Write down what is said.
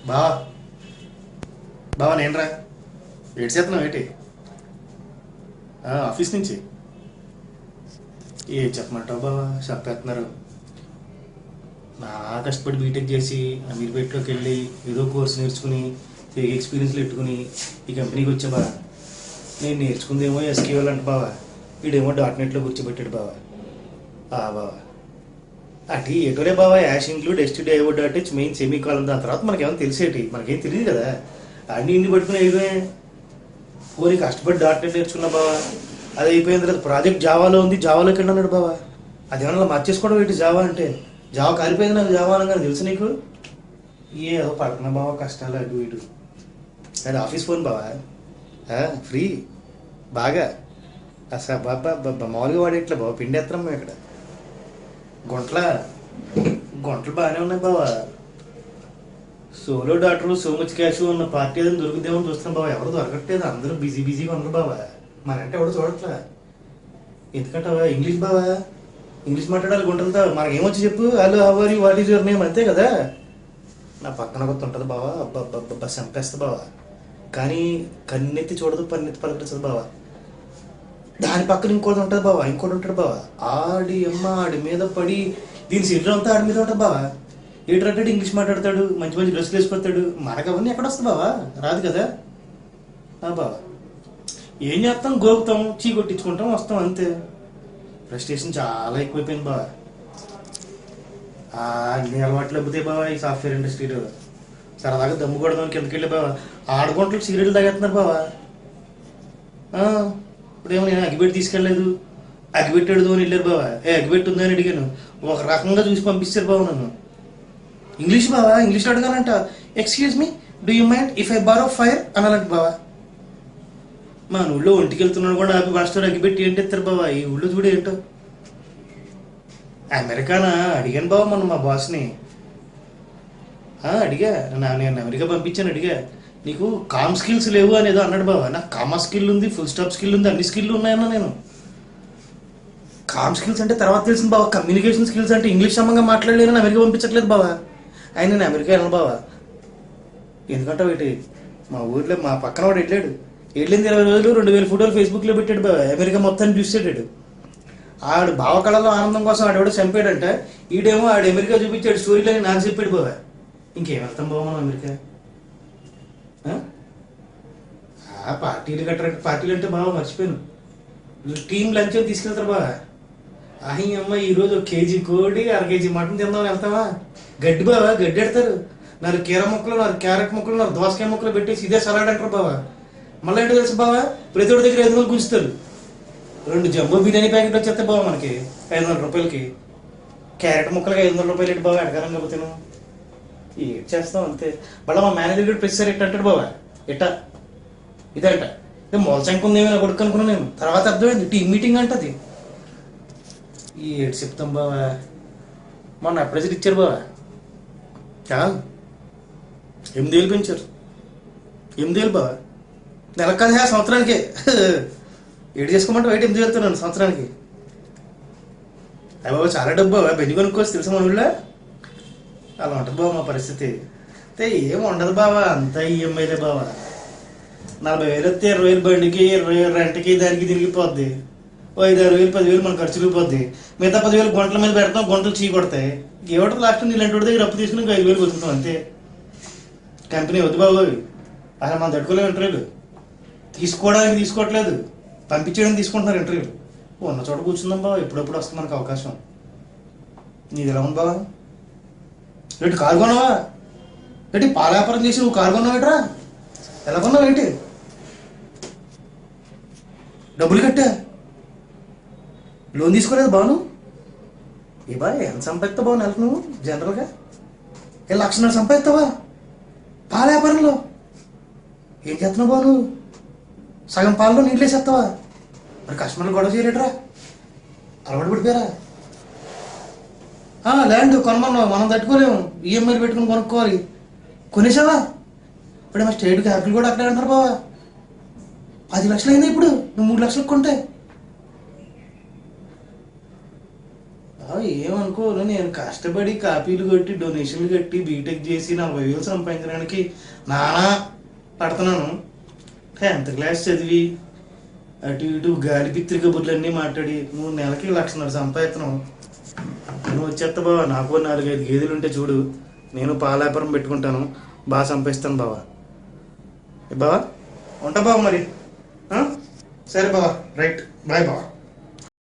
బావా బావా నేనరా ఏడు చేస్తున్నావు ఏంటి ఆఫీస్ నుంచి ఏ చెప్పమంటావు బావా చెప్పేస్తున్నారు. నా కష్టపడి బీటెక్ చేసి అమీర్పేటలోకి వెళ్ళి ఏదో కోర్సు నేర్చుకుని ఫేక్ ఎక్స్పీరియన్స్లు పెట్టుకుని ఈ కంపెనీకి వచ్చా బావా. నేను నేర్చుకుందేమో ఎస్క్యూఎల్ అంట బావా, వీడేమో .NETలో కూర్చోబెట్టాడు బావా. బావా అటు ఏటోరే బావా, యాష్ ఇంక్లూడ్ ఎస్టీడీ ఐఓ.h మెయిన్ సెమీకాలం, దాని తర్వాత మనకేమో తెలిసేటి, మనకేం తెలియదు కదా. అన్ని ఇన్ని పట్టుకుని అయిపోయా. పోనీ కష్టపడి .NET నేర్చుకున్నా బావా, అది అయిపోయిన తర్వాత ప్రాజెక్ట్ జావాలో ఉంది, జావాలోకి వెళ్ళి అన్నాడు బావా. అదేమన్నా మార్చేసుకోవడం ఏంటి జావా అంటే, జావా కాలిపోయింది నాకు జావా అనగానే తెలుసు నీకు. ఏదో పడుతున్నా బావా కష్టాలు అటు ఇటు. అది ఆఫీస్ ఫోన్ బావా, ఫ్రీ బాగా అసలు బాబా మామూలుగా వాడేట్లే బాబా, పిండి ఎత్తరం మేము ఇక్కడ. గుంటలు బాగానే ఉన్నాయి బావా. Solo doctor so much cash ఉన్న పార్టీ ఏదైనా దొరుకుతామని చూస్తున్నాం బావా, ఎవరు దొరకట్లేదు, అందరూ బిజీగా ఉన్నారు బావా. మనంటే ఎవరు చూడట్లా. ఎందుకంటే ఇంగ్లీష్ బావా, ఇంగ్లీష్ మాట్లాడాలి గుంటలతో, మనకేమొచ్చి చెప్పు, hello how are you what is your name, అంతే కదా. నా పక్కన కొత్త ఉంటుంది బావా, అబ్బా చంపేస్తుంది బావా. కానీ కన్నెత్తి చూడదు, పన్నెత్తి పలకరిస్తుంది బావా. దాని పక్కన ఇంకోటి ఉంటుంది బావా, ఇంకోటి ఉంటాడు బావా, ఆడి మీద పడి దీని శరీరం అంతా ఆడి మీద ఉంటుంది బావా. ఏటంటాడు, ఇంగ్లీష్ మాట్లాడతాడు, మంచి మంచి డ్రెస్సులు వేసిపోతాడు, మనకు అవన్నీ ఎక్కడ వస్తుంది బావా, రాదు కదా బావా. ఏం చేస్తాం, గోపుతాం, చీ కొట్టించుకుంటాం, వస్తాం అంతే. ఫ్రస్ట్రేషన్ చాలా ఎక్కువైపోయింది బావా. అన్ని అలవాట్లు అబ్బుతాయి బావా ఈ సాఫ్ట్వేర్ ఇండస్ట్రీలో. సరదాగా దమ్ము కొడదాం కిందకి వెళ్ళి బావా, ఆడుకుంటూ సీరియల్ తాగేస్తున్నారు బావా. ఇప్పుడేమో నేను అగ్గిపెట్టి తీసుకెళ్ళలేదు, అగ్గిపెట్టాడు అని వెళ్ళారు బావా. అగ్గిపెట్టి ఉందని అడిగాను, ఒక రకంగా చూసి పంపిస్తారు బావ నన్ను. ఇంగ్లీష్ బావా, ఇంగ్లీష్లో అడగాలంట, excuse me do you mind if I borrow fire అనాలంట బావా. మా ఊళ్ళో ఒంటికి వెళ్తున్నాడు కూడా ఆపి వాడుతాడు, అగ్గిపెట్టి ఏంటి ఎత్తారు బావా. ఈ ఊళ్ళో చూడు ఏంటో. అమెరికానా అడిగాను బావా మొన్న మా బాస్ని, అడిగా, నేను అమెరికా పంపించాను, అడిగా నీకు కామ్ స్కిల్స్ లేవు అనేదో అన్నాడు బావా. నాకు కామా స్కిల్ ఉంది, ఫుల్ స్టాప్ స్కిల్ ఉంది, అన్ని స్కిల్ ఉన్నాయన్నా. నేను కామ్ స్కిల్స్ అంటే తర్వాత తెలిసింది బావా, కమ్యూనికేషన్ స్కిల్స్ అంటే ఇంగ్లీష్ సమంగా మాట్లాడలేను, అమెరికా పంపించట్లేదు బావా. ఆయన నేను అమెరికా వెళ్ళను బావా. ఎందుకంటే ఒకటి మా ఊర్లో మా పక్కన వాడు వెళ్ళింది 20 రోజులు 2000 ఫోటోలు ఫేస్బుక్లో పెట్టాడు బావా, అమెరికా మొత్తాన్ని చూసాడు. ఆడు బావ కళలో ఆనందం కోసం ఆడెవడో చంపాడంట, ఈడేమో ఆడు అమెరికా చూపించాడు స్టోరీలని నాకు చెప్పాడు బావా. ఇంకేం వెళ్తాం బావ మనం అమెరికా. పార్టీలు పార్టీలు అంటే బాగా మర్చిపోయాను. టీం లంచ్ అని తీసుకెళ్తారు బాగా. అమ్మ ఈరోజు 1 కేజీ కోడి 1/2 కేజీ మటన్ తిందామని వెళ్తావా, గడ్డి బావా, గడ్డి ఎడతారు, 4 కీర ముక్కలు 4 క్యారెట్ ముక్కలు 4 దోసకాయ ముక్కలు పెట్టేసి ఇదే సలాడ్ అంటారు బావా. మళ్ళీ ఏంటో తెలుసు బావా, ప్రతి ఒడి దగ్గర 500 గుంచుతారు. 2 జంబో బిర్యానీ ప్యాకెట్ వచ్చేస్తాయి బావా మనకి 500 రూపాయలకి. క్యారెట్ ముక్కలకి 500 రూపాయలు ఏంటి బావా, ఎడగారంగా పోతాను. ఏం చేస్తాం అంతే. మళ్ళీ మా మేనేజర్ కూడా ప్రెస్ ఎట్ట అంటాడు బావా, ఇదంట మోల్చంక ఉందేమో నా కొడుకు అనుకున్నాను నేను. తర్వాత అర్థమైంది టీమ్ మీటింగ్ అంటది. ఏడు చెప్తాం బావా. మొన్న అప్రైజర్ ఇచ్చారు బావా, 8,000 పెంచారు. 8,000 బావా, నెలకు కాదు సంవత్సరానికి. ఏడు చేసుకోమంటే 8,000 వెళ్తున్నాను సంవత్సరానికి. బాబా చాలా డబ్బు బావా, బెంజి కొనుక్కోవచ్చు తెలుసా మన ఊళ్ళో. అలా ఉంటుంది బావ మా పరిస్థితి. అయితే ఏం ఉండదు బావా, అంతా ఈఎంఐలే బావా. 40,000 వస్తే 20,000 బండికి, 20,000 రెంట్కి, దానికి దీనికి పోద్ది. 5,000-6,000 10,000 మన ఖర్చులు పోద్ది. మిగతా 10,000 గుంటల మీద పెడతాం, గుంటలు చీ కొడతాయి. ఏమిటో లాస్ట్ నీళ్ళంటి దగ్గర అప్పు తీసుకుని 5,000 బతుకుతాం అంతే. కంపెనీ వద్దు బాబు, అసలు మనం తట్టుకోలేము. ఇంటర్వ్యూలు తీసుకోవడానికి తీసుకోవట్లేదు, పంపించేయడానికి తీసుకుంటున్నారు ఇంటర్వ్యూలు. ఉన్న చోట కూర్చుందాం బావ, ఎప్పుడప్పుడు వస్తుంది మనకు అవకాశం. నీది ఎలా ఉంది బావా, ఏంటి కారు కొన్నావా, ఏంటి పాల వ్యాపారం చేసి నువ్వు కారు కొన్నావు ఏంట్రా, ఎలా కొన్నావు ఏంటి, డబ్బులు కట్టా, లోన్ తీసుకోలేదు బాను. ఏ బా ఎంత సంపాదిస్తావు బావ నెలకు నువ్వు జనరల్గా, 1,00,000 సంపాదిస్తావా పాల వ్యాపారంలో, ఏం చేస్తున్నావు బావు నువ్వు, సగం పాలలో నీళ్ళు వేసేస్తావా, మరి కస్టమర్లు గొడవ చేయలేటరా, అలవాటు పడిపోయారా. ల్యాండ్ కొనమన్నావు, మనం తట్టుకోలేము, ఈఎంఐలు పెట్టుకుని కొనుక్కోవాలి, కొనేసావా. ఇప్పుడేమో స్టేట్ క్యాపిటల్ కూడా అక్కడే అంటారు బావా, 10 లక్షలు అయిందా ఇప్పుడు, నువ్వు 3 లక్షలకు కొంటే. ఏమనుకోరు, నేను కష్టపడి కాపీలు కొట్టి డొనేషన్లు కట్టి బీటెక్ చేసి 40,000 సంపాదించడానికి నానా పడుతున్నాను. 10th క్లాస్ చదివి అటు ఇటు గాలి పిత్రి కబుర్లన్నీ మాట్లాడి 3 నెలలకి 1,00,000 సంపాదిస్తున్నాం. నేను వచ్చేస్తా బావా, నాకు 4-5 గేదెలు ఉంటే చూడు, నేను పాలాపురం పెట్టుకుంటాను, బాగా సంపాదిస్తాను బావా. బావా ఉంటా బావ మరి. సరే బావా, రైట్, బాయ్ బావా.